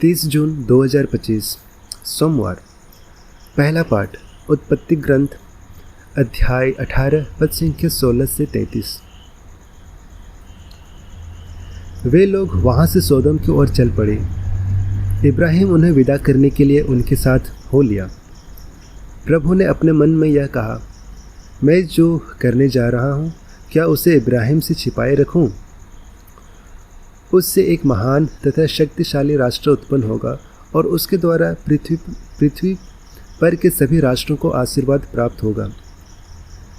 30 जून 2025 सोमवार। पहला पाठ उत्पत्ति ग्रंथ अध्याय 18 पद संख्या 16 से 33। वे लोग वहाँ से सोदोम की ओर चल पड़े। इब्राहिम उन्हें विदा करने के लिए उनके साथ हो लिया। प्रभु ने अपने मन में यह कहा, मैं जो करने जा रहा हूँ क्या उसे इब्राहिम से छिपाए रखूँ? उससे एक महान तथा शक्तिशाली राष्ट्र उत्पन्न होगा और उसके द्वारा पृथ्वी पर के सभी राष्ट्रों को आशीर्वाद प्राप्त होगा।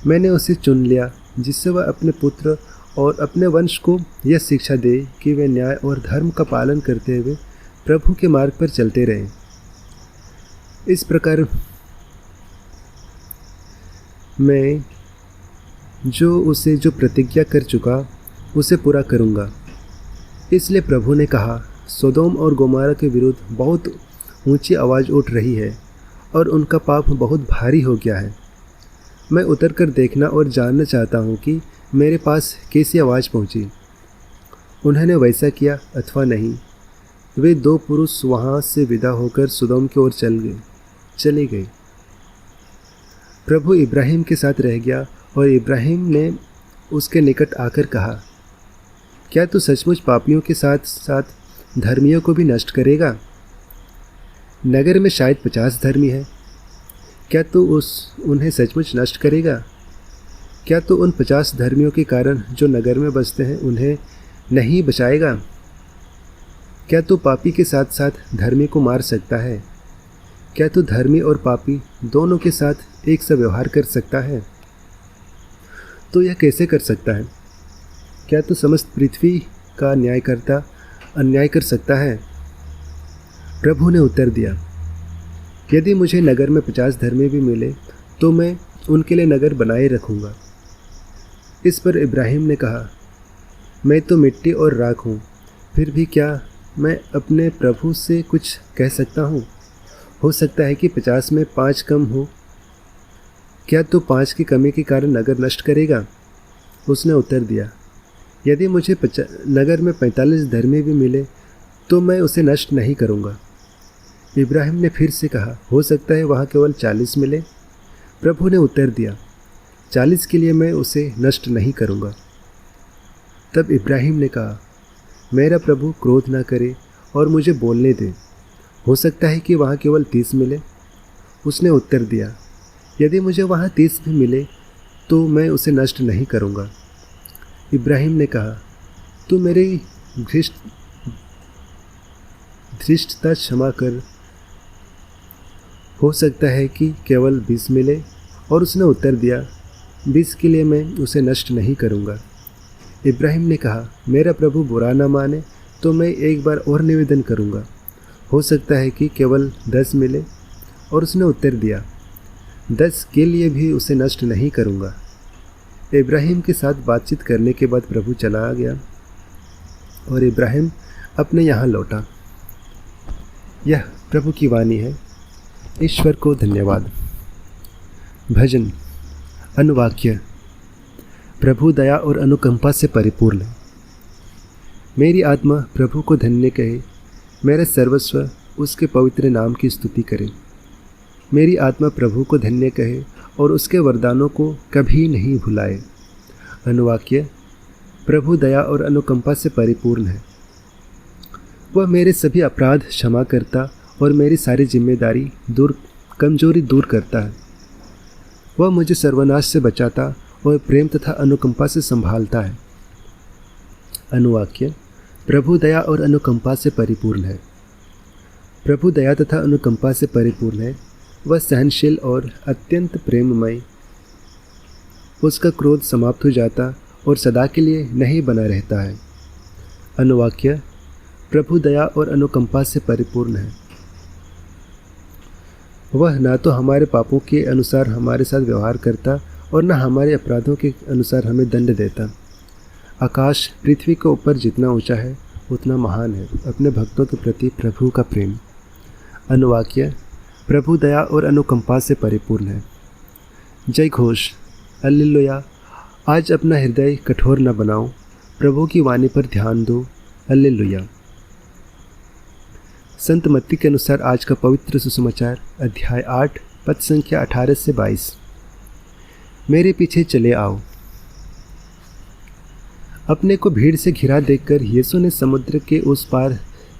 मैंने उसे चुन लिया जिससे वह अपने पुत्र और अपने वंश को यह शिक्षा दे कि वे न्याय और धर्म का पालन करते हुए प्रभु के मार्ग पर चलते रहें। इस प्रकार मैं जो प्रतिज्ञा कर चुका उसे पूरा करूँगा। इसलिए प्रभु ने कहा, सोदोम और गोमोरा के विरुद्ध बहुत ऊंची आवाज़ उठ रही है और उनका पाप बहुत भारी हो गया है। मैं उतरकर देखना और जानना चाहता हूँ कि मेरे पास कैसी आवाज़ पहुँची। उन्होंने वैसा किया अथवा नहीं। वे दो पुरुष वहाँ से विदा होकर सोदोम की ओर चले गए। प्रभु इब्राहिम के साथ रह गया और इब्राहिम ने उसके निकट आकर कहा, क्या तू सचमुच पापियों के साथ साथ धर्मियों को भी नष्ट करेगा? नगर में शायद 50 धर्मी है। क्या तू उन्हें सचमुच नष्ट करेगा? क्या तू उन 50 धर्मियों के कारण जो नगर में बसते हैं उन्हें नहीं बचाएगा? क्या तू पापी के साथ साथ धर्मी को मार सकता है? क्या तू धर्मी और पापी दोनों के साथ एक सा व्यवहार कर सकता है? तो यह कैसे कर सकता है? क्या तू समस्त पृथ्वी का अन्याय कर सकता है? प्रभु ने उत्तर दिया, यदि मुझे नगर में 50 धर्मी भी मिले तो मैं उनके लिए नगर बनाए रखूँगा। इस पर इब्राहिम ने कहा, मैं तो मिट्टी और राख हूँ, फिर भी क्या मैं अपने प्रभु से कुछ कह सकता हूँ? हो सकता है कि 50 में 5 कम हो। क्या तू 5 की कमी के कारण नगर नष्ट करेगा? उसने उत्तर दिया, यदि मुझे नगर में 45 धर्मी भी मिले तो मैं उसे नष्ट नहीं करूँगा। इब्राहिम ने फिर से कहा, हो सकता है वहाँ केवल 40 मिले। प्रभु ने उत्तर दिया, 40 के लिए मैं उसे नष्ट नहीं करूँगा। तब इब्राहिम ने कहा, मेरा प्रभु क्रोध न करे और मुझे बोलने दे। हो सकता है कि वहाँ केवल 30 मिले। उसने उत्तर दिया, यदि मुझे वहाँ 30 भी मिले तो मैं उसे नष्ट नहीं करूँगा। इब्राहिम ने कहा, तू मेरी धृष्टता क्षमा कर। हो सकता है कि केवल 20 मिले। और उसने उत्तर दिया, 20 के लिए मैं उसे नष्ट नहीं करूँगा। इब्राहिम ने कहा, मेरा प्रभु बुरा न माने तो मैं एक बार और निवेदन करूँगा। हो सकता है कि केवल 10 मिले। और उसने उत्तर दिया, 10 के लिए भी उसे नष्ट नहीं करूँगा। इब्राहिम के साथ बातचीत करने के बाद प्रभु चला गया और इब्राहिम अपने यहाँ लौटा। यह प्रभु की वाणी है। ईश्वर को धन्यवाद। भजन। अनुवाक्य। प्रभु दया और अनुकंपा से परिपूर्ण है। मेरी आत्मा प्रभु को धन्य कहे, मेरा सर्वस्व उसके पवित्र नाम की स्तुति करे। मेरी आत्मा प्रभु को धन्य कहे और उसके वरदानों को कभी नहीं भुलाए। अनुवाक्य। प्रभु दया और अनुकंपा से परिपूर्ण है। वह मेरे सभी अपराध क्षमा करता और मेरी सारी कमजोरी दूर करता है। वह मुझे सर्वनाश से बचाता और प्रेम तथा अनुकंपा से संभालता है। अनुवाक्य। प्रभु दया और अनुकंपा से परिपूर्ण है। प्रभु दया तथा अनुकंपा से परिपूर्ण है। वह सहनशील और अत्यंत प्रेममय। उसका क्रोध समाप्त हो जाता और सदा के लिए नहीं बना रहता है। अनुवाक्य। प्रभु दया और अनुकंपा से परिपूर्ण है। वह न तो हमारे पापों के अनुसार हमारे साथ व्यवहार करता और न हमारे अपराधों के अनुसार हमें दंड देता। आकाश पृथ्वी के ऊपर जितना ऊंचा है उतना महान है अपने भक्तों के प्रति प्रभु का प्रेम। अनुवाक्य। प्रभु दया और अनुकंपा से परिपूर्ण है। जय घोष। हालेलुया। आज अपना हृदय कठोर न बनाओ, प्रभु की वाणी पर ध्यान दो। हालेलुया। संत मत्ती के अनुसार आज का पवित्र सुसमाचार अध्याय 8 पद संख्या 18 से 22। मेरे पीछे चले आओ। अपने को भीड़ से घिरा देखकर यीशु ने समुद्र के उस पार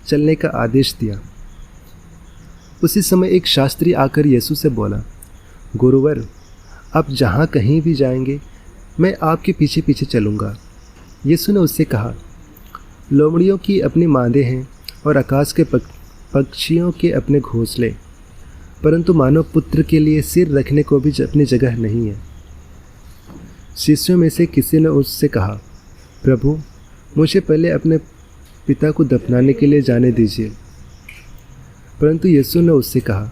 चलने का आदेश दिया। उसी समय एक शास्त्री आकर यीशु से बोला, गुरुवर, आप जहाँ कहीं भी जाएंगे मैं आपके पीछे पीछे चलूँगा। यीशु ने उससे कहा, लोमड़ियों की अपनी मांदें हैं और आकाश के पक्षियों के अपने घोंसले, परंतु मानव पुत्र के लिए सिर रखने को भी अपनी जगह नहीं है। शिष्यों में से किसी ने उससे कहा, प्रभु, मुझे पहले अपने पिता को दफनाने के लिए जाने दीजिए। परंतु यीशु ने उससे कहा,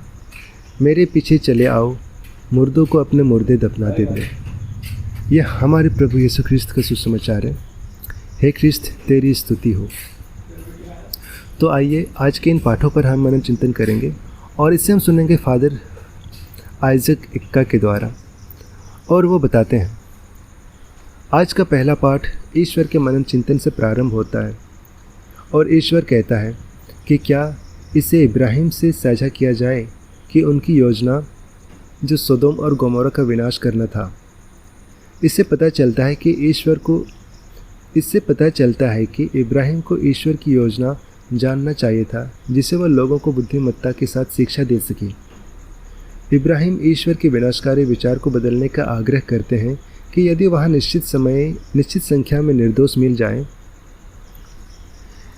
मेरे पीछे चले आओ, मुर्दों को अपने मुर्दे दफना दे दो। यह हमारे प्रभु यीशु ख्रिस्त का सुसमाचार है। हे ख्रिस्त, तेरी स्तुति हो। तो आइए आज के इन पाठों पर हम मनन चिंतन करेंगे और इससे हम सुनेंगे फादर आइजक इक्का के द्वारा, और वो बताते हैं। आज का पहला पाठ ईश्वर के मनन चिंतन से प्रारंभ होता है और ईश्वर कहता है कि क्या इसे इब्राहिम से साझा किया जाए कि उनकी योजना जो सोदोम और गोमोरा का विनाश करना था। इससे पता चलता है कि इब्राहिम को ईश्वर की योजना जानना चाहिए था, जिसे वह लोगों को बुद्धिमत्ता के साथ शिक्षा दे सके। इब्राहिम ईश्वर के विनाशकारी विचार को बदलने का आग्रह करते हैं कि यदि वहाँ निश्चित संख्या में निर्दोष मिल जाएं।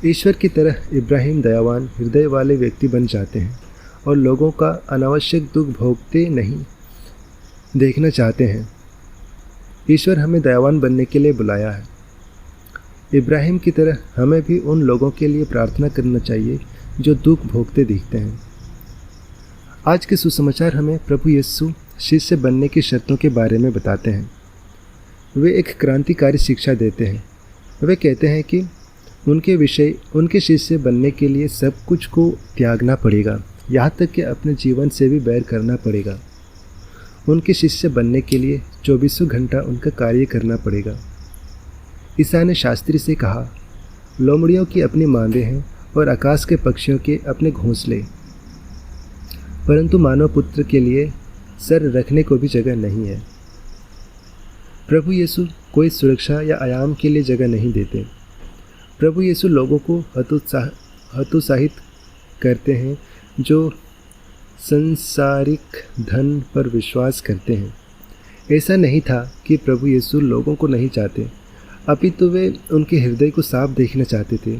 ईश्वर की तरह इब्राहिम दयावान हृदय वाले व्यक्ति बन जाते हैं और लोगों का अनावश्यक दुख भोगते नहीं देखना चाहते हैं। ईश्वर हमें दयावान बनने के लिए बुलाया है। इब्राहिम की तरह हमें भी उन लोगों के लिए प्रार्थना करना चाहिए जो दुख भोगते दिखते हैं। आज के सुसमाचार हमें प्रभु यीशु शिष्य बनने की शर्तों के बारे में बताते हैं। वे एक क्रांतिकारी शिक्षा देते हैं। वे कहते हैं कि उनके शिष्य बनने के लिए सब कुछ को त्यागना पड़ेगा, यहाँ तक कि अपने जीवन से भी बैर करना पड़ेगा। उनके शिष्य बनने के लिए 24 घंटा उनका कार्य करना पड़ेगा। ईसा ने शास्त्री से कहा, लोमड़ियों की अपनी मांदें हैं और आकाश के पक्षियों के अपने घोंसले, परंतु मानव पुत्र के लिए सर रखने को भी जगह नहीं है। प्रभु यीशु कोई सुरक्षा या आयाम के लिए जगह नहीं देते। प्रभु यीशु लोगों को हतोत्साहित करते हैं जो संसारिक धन पर विश्वास करते हैं। ऐसा नहीं था कि प्रभु यीशु लोगों को नहीं चाहते, अपितु वे उनके हृदय को साफ देखना चाहते थे,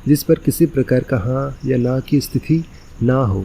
जिस पर किसी प्रकार का हाँ या ना की स्थिति ना हो।